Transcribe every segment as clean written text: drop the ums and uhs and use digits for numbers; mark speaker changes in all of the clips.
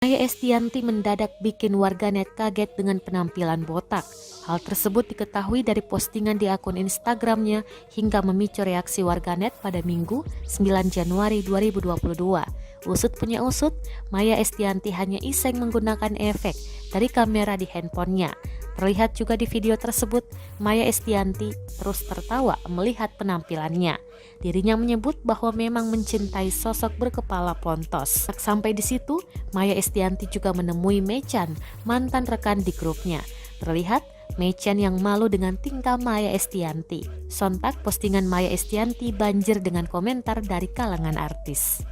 Speaker 1: Maya Estianty mendadak bikin warganet kaget dengan penampilan botak. Hal tersebut diketahui dari postingan di akun Instagramnya hingga memicu reaksi warganet pada Minggu 9 Januari 2022. Usut punya usut, Maya Estianty hanya iseng menggunakan efek dari kamera di handphonenya. Terlihat juga di video tersebut, Maya Estianty terus tertawa melihat penampilannya. Dirinya menyebut bahwa memang mencintai sosok berkepala pontos. Sampai di situ, Maya Estianty juga menemui Mechan, mantan rekan di grupnya. Terlihat Mechan yang malu dengan tingkah Maya Estianty. Sontak postingan Maya Estianty banjir dengan komentar dari kalangan artis.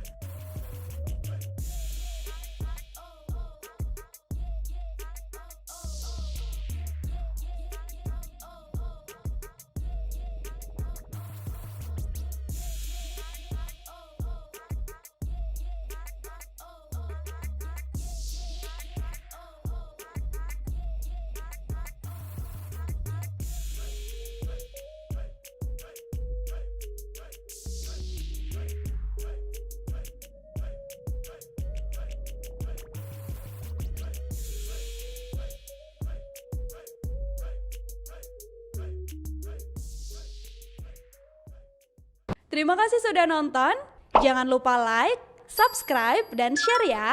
Speaker 2: Terima kasih sudah nonton. Jangan lupa like, subscribe, dan share ya.